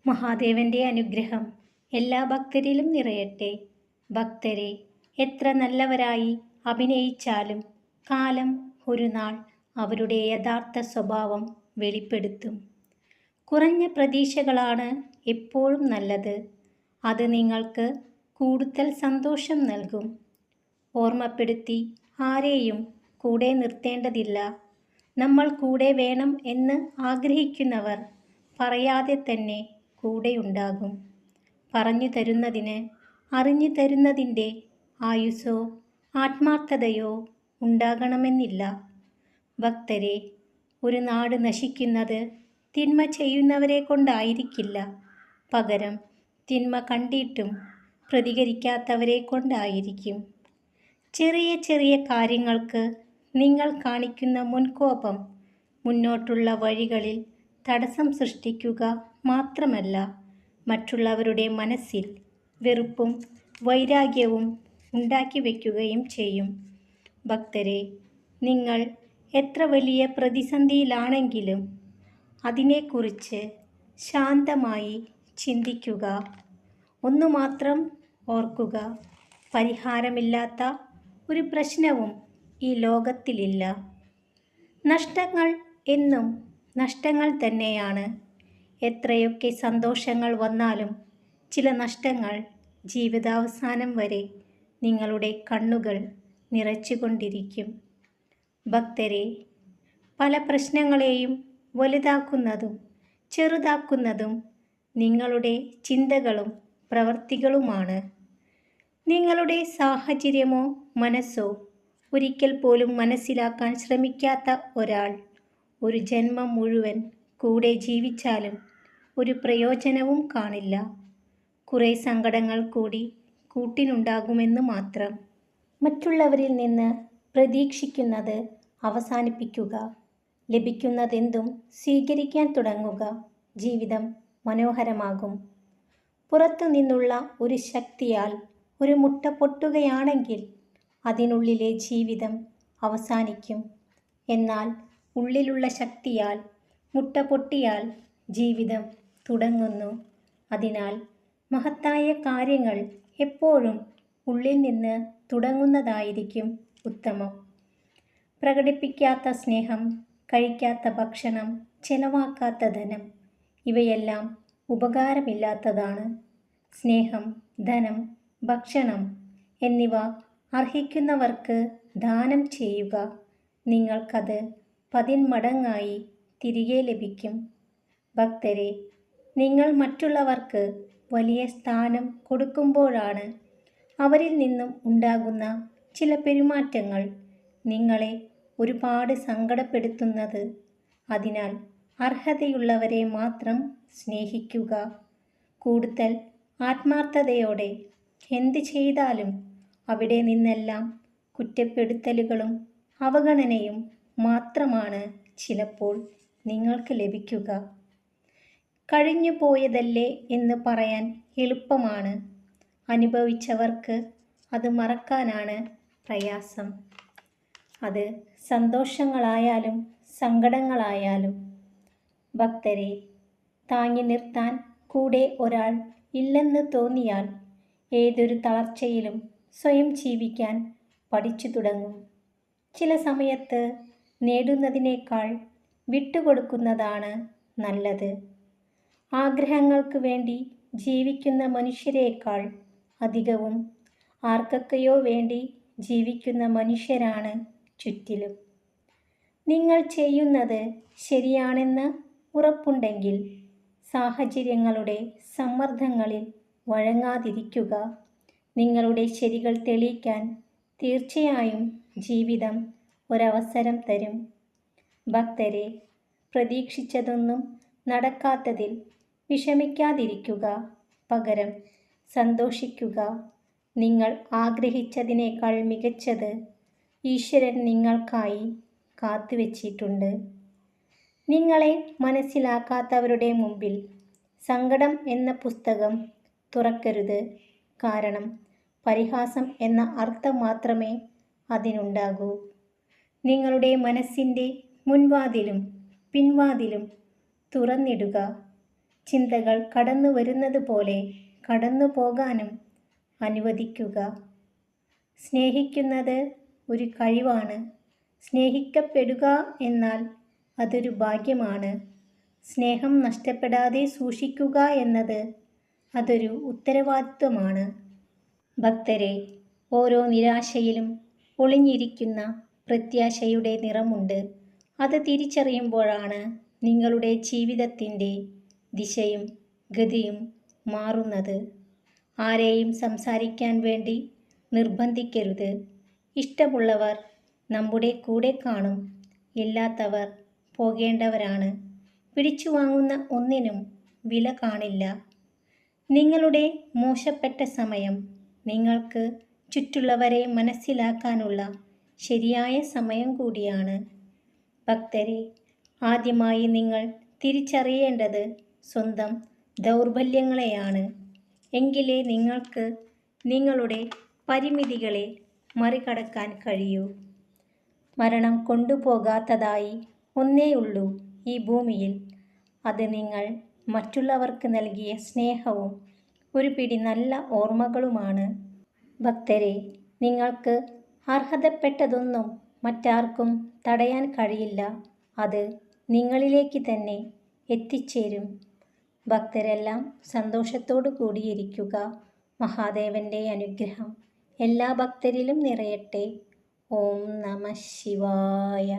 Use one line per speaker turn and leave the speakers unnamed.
മഹാദേവന്റെ അനുഗ്രഹം എല്ലാ ഭക്തരിലും നിറയട്ടെ. ഭക്തരെ എത്ര നല്ലവരായി അഭിനയിച്ചാലും കാലം ഒരു നാൾ അവരുടെ യഥാർത്ഥ സ്വഭാവം വെളിപ്പെടുത്തും. കുറഞ്ഞ പ്രതീക്ഷകളാണ് എപ്പോഴും നല്ലത്. അത് നിങ്ങൾക്ക് കൂടുതൽ സന്തോഷം നൽകും. ഓർമ്മപ്പെടുത്തി ആരെയും കൂടെ നിർത്തേണ്ടതില്ല. നമ്മൾ കൂടെ വേണം എന്ന് ആഗ്രഹിക്കുന്നവർ പറയാതെ തന്നെ കൂടെയുണ്ടാകും. പറഞ്ഞു തരുന്നതിന് അറിഞ്ഞു തരുന്നതിൻ്റെ ആയുസ്സോ ആത്മാർത്ഥതയോ ഉണ്ടാകണമെന്നില്ല. ഭക്തരെ, ഒരു നാട് നശിക്കുന്നത് തിന്മ ചെയ്യുന്നവരെ കൊണ്ടായിരിക്കില്ല, പകരം തിന്മ കണ്ടിട്ടും പ്രതികരിക്കാത്തവരെ കൊണ്ടായിരിക്കും. ചെറിയ ചെറിയ കാര്യങ്ങൾക്ക് നിങ്ങൾ കാണിക്കുന്ന മുൻകോപം മുന്നോട്ടുള്ള വഴികളിൽ തടസ്സം സൃഷ്ടിക്കുക മാത്രമല്ല, മറ്റുള്ളവരുടെ മനസ്സിൽ വെറുപ്പും വൈരാഗ്യവും ഉണ്ടാക്കി വയ്ക്കുകയും ചെയ്യും. ഭക്തരെ, നിങ്ങൾ എത്ര വലിയ പ്രതിസന്ധിയിലാണെങ്കിലും അതിനെക്കുറിച്ച് ശാന്തമായി ചിന്തിക്കുക. ഒന്നു മാത്രം ഓർക്കുക, പരിഹാരമില്ലാത്ത ഒരു പ്രശ്നവും ഈ ലോകത്തിലില്ല. നഷ്ടങ്ങൾ എന്നും നഷ്ടങ്ങൾ തന്നെയാണ്. എത്രയൊക്കെ സന്തോഷങ്ങൾ വന്നാലും ചില നഷ്ടങ്ങൾ ജീവിതാവസാനം വരെ നിങ്ങളുടെ കണ്ണുകൾ നിറച്ചുകൊണ്ടിരിക്കും. ഭക്തരെ, പല പ്രശ്നങ്ങളെയും വലുതാക്കുന്നതും ചെറുതാക്കുന്നതും നിങ്ങളുടെ ചിന്തകളും പ്രവൃത്തികളുമാണ്. നിങ്ങളുടെ സാഹചര്യമോ മനസ്സോ ഒരിക്കൽ പോലും മനസ്സിലാക്കാൻ ശ്രമിക്കാത്ത ഒരാൾ ഒരു ജന്മം മുഴുവൻ കൂടെ ജീവിച്ചാലും ഒരു പ്രയോജനവും കാണില്ല. കുറേ സങ്കടങ്ങൾ കൂടി കൂട്ടിനുണ്ടാകുമെന്ന് മാത്രം. മറ്റുള്ളവരിൽ നിന്ന് പ്രതീക്ഷിക്കുന്നത് അവസാനിപ്പിക്കുക. ലഭിക്കുന്നതെന്തും സ്വീകരിക്കാൻ തുടങ്ങുക. ജീവിതം മനോഹരമാകും. പുറത്തു നിന്നുള്ള ഒരു ശക്തിയാൽ ഒരു മുട്ട പൊട്ടുകയാണെങ്കിൽ അതിനുള്ളിലെ ജീവിതം അവസാനിക്കും. എന്നാൽ ഉള്ളിലുള്ള ശക്തിയാൽ മുട്ട പൊട്ടിയാൽ ജീവിതം തുടങ്ങുന്നു. അതിനാൽ മഹത്തായ കാര്യങ്ങൾ എപ്പോഴും ഉള്ളിൽ നിന്ന് തുടങ്ങുന്നതായിരിക്കും ഉത്തമം. പ്രകടിപ്പിക്കാത്ത സ്നേഹം, കഴിക്കാത്ത ഭക്ഷണം, ചെലവാക്കാത്ത ധനം ഇവയെല്ലാം ഉപകാരമില്ലാത്തതാണ്. സ്നേഹം, ധനം, ഭക്ഷണം എന്നിവ അർഹിക്കുന്നവർക്ക് ദാനം ചെയ്യുക. നിങ്ങൾക്കത് 10 മടങ്ങായി തിരികെ ലഭിക്കും. ഭക്തരെ, നിങ്ങൾ മറ്റുള്ളവർക്ക് വലിയ സ്ഥാനം കൊടുക്കുമ്പോഴാണ് അവരിൽ നിന്നും ഉണ്ടാകുന്ന ചില പെരുമാറ്റങ്ങൾ നിങ്ങളെ ഒരുപാട് സങ്കടപ്പെടുത്തുന്നത്. അതിനാൽ അർഹതയുള്ളവരെ മാത്രം സ്നേഹിക്കുക. കൂടുതൽ ആത്മാർത്ഥതയോടെ എന്ത് ചെയ്താലും അവിടെ നിന്നെല്ലാം കുറ്റപ്പെടുത്തലുകളും അവഗണനയും മാത്രമാണ് ചിലപ്പോൾ നിങ്ങൾക്ക് ലഭിക്കുക. കഴിഞ്ഞു പോയതല്ലേ എന്ന് പറയാൻ എളുപ്പമാണ്. അനുഭവിച്ചവർക്ക് അത് മറക്കാനാണ് പ്രയാസം. അത് സന്തോഷങ്ങളായാലും സങ്കടങ്ങളായാലും. ഭക്തരെ, താങ്ങി നിർത്താൻ കൂടെ ഒരാൾ ഇല്ലെന്ന് തോന്നിയാൽ ഏതൊരു തളർച്ചയിലും സ്വയം ജീവിക്കാൻ പഠിച്ചു തുടങ്ങും. ചില സമയത്ത് നേടുന്നതിനേക്കാൾ വിട്ടുകൊടുക്കുന്നതാണ് നല്ലത്. ആഗ്രഹങ്ങൾക്ക് വേണ്ടി ജീവിക്കുന്ന മനുഷ്യരേക്കാൾ അധികവും ആർക്കൊക്കെയോ വേണ്ടി ജീവിക്കുന്ന മനുഷ്യരാണ് ചുറ്റിലും. നിങ്ങൾ ചെയ്യുന്നത് ശരിയാണെന്ന് ഉറപ്പുണ്ടെങ്കിൽ സാഹചര്യങ്ങളുടെ സമ്മർദ്ദങ്ങളിൽ വഴങ്ങാതിരിക്കുക. നിങ്ങളുടെ ശരികൾ തെളിയിക്കാൻ തീർച്ചയായും ജീവിതം ഒരവസരം തരും. ഭക്തരെ, പ്രതീക്ഷിച്ചതൊന്നും നടക്കാത്തതിൽ വിഷമിക്കാതിരിക്കുക. പകരം സന്തോഷിക്കുക. നിങ്ങൾ ആഗ്രഹിച്ചതിനേക്കാൾ മികച്ചത് ഈശ്വരൻ നിങ്ങൾക്കായി കാത്തുവച്ചിട്ടുണ്ട്. നിങ്ങളെ മനസ്സിലാക്കാത്തവരുടെ മുമ്പിൽ സങ്കടം എന്ന പുസ്തകം തുറക്കരുത്. കാരണം പരിഹാസം എന്ന അർത്ഥം മാത്രമേ അതിനുണ്ടാകൂ. നിങ്ങളുടെ മനസ്സിൻ്റെ മുൻവാതിലും പിൻവാതിലും തുറന്നിടുക. ചിന്തകൾ കടന്നു വരുന്നത് പോലെ കടന്നു പോകാനും അനുവദിക്കുക. സ്നേഹിക്കുന്നത് ഒരു കഴിവാണ്. സ്നേഹിക്കപ്പെടുക എന്നാൽ അതൊരു ഭാഗ്യമാണ്. സ്നേഹം നഷ്ടപ്പെടാതെ സൂക്ഷിക്കുക എന്നത് അതൊരു ഉത്തരവാദിത്വമാണ്. ഭക്തരെ, ഓരോ നിരാശയിലും ഒളിഞ്ഞിരിക്കുന്ന പ്രത്യാശയുടെ നിറമുണ്ട്. അത് തിരിച്ചറിയുമ്പോഴാണ് നിങ്ങളുടെ ജീവിതത്തിൻ്റെ ദിശയും ഗതിയും മാറുന്നത്. ആരെയും സംസാരിക്കാൻ വേണ്ടി നിർബന്ധിക്കരുത്. ഇഷ്ടമുള്ളവർ നമ്മുടെ കൂടെ കാണും, ഇല്ലാത്തവർ പോകേണ്ടവരാണ്. പിടിച്ചു വാങ്ങുന്ന ഒന്നിനും വില കാണില്ല. നിങ്ങളുടെ മോശപ്പെട്ട സമയം നിങ്ങൾക്ക് ചുറ്റുള്ളവരെ മനസ്സിലാക്കാനുള്ള ശരിയായ സമയം കൂടിയാണ്. ഭക്തരെ, ആദ്യമായി നിങ്ങൾ തിരിച്ചറിയേണ്ടത് സ്വന്തം ദൗർബല്യങ്ങളെയാണ്. എങ്കിലേ നിങ്ങൾക്ക് നിങ്ങളുടെ പരിമിതികളെ മറികടക്കാൻ കഴിയൂ. മരണം കൊണ്ടുപോകാത്തതായി ഒന്നേയുള്ളൂ ഈ ഭൂമിയിൽ. അത് നിങ്ങൾ മറ്റുള്ളവർക്ക് നൽകിയ സ്നേഹവും ഒരു പിടി നല്ല ഓർമ്മകളുമാണ്. ഭക്തരെ, നിങ്ങൾക്ക് അർഹതപ്പെട്ടതൊന്നും മറ്റാർക്കും തടയാൻ കഴിയില്ല. അത് നിങ്ങളിലേക്ക് തന്നെ എത്തിച്ചേരും. ഭക്തരെല്ലാം സന്തോഷത്തോടു കൂടിയിരിക്കുക. മഹാദേവൻ്റെ അനുഗ്രഹം എല്ലാ ഭക്തരിലും നിറയട്ടെ. ഓം നമഃ ശിവായ.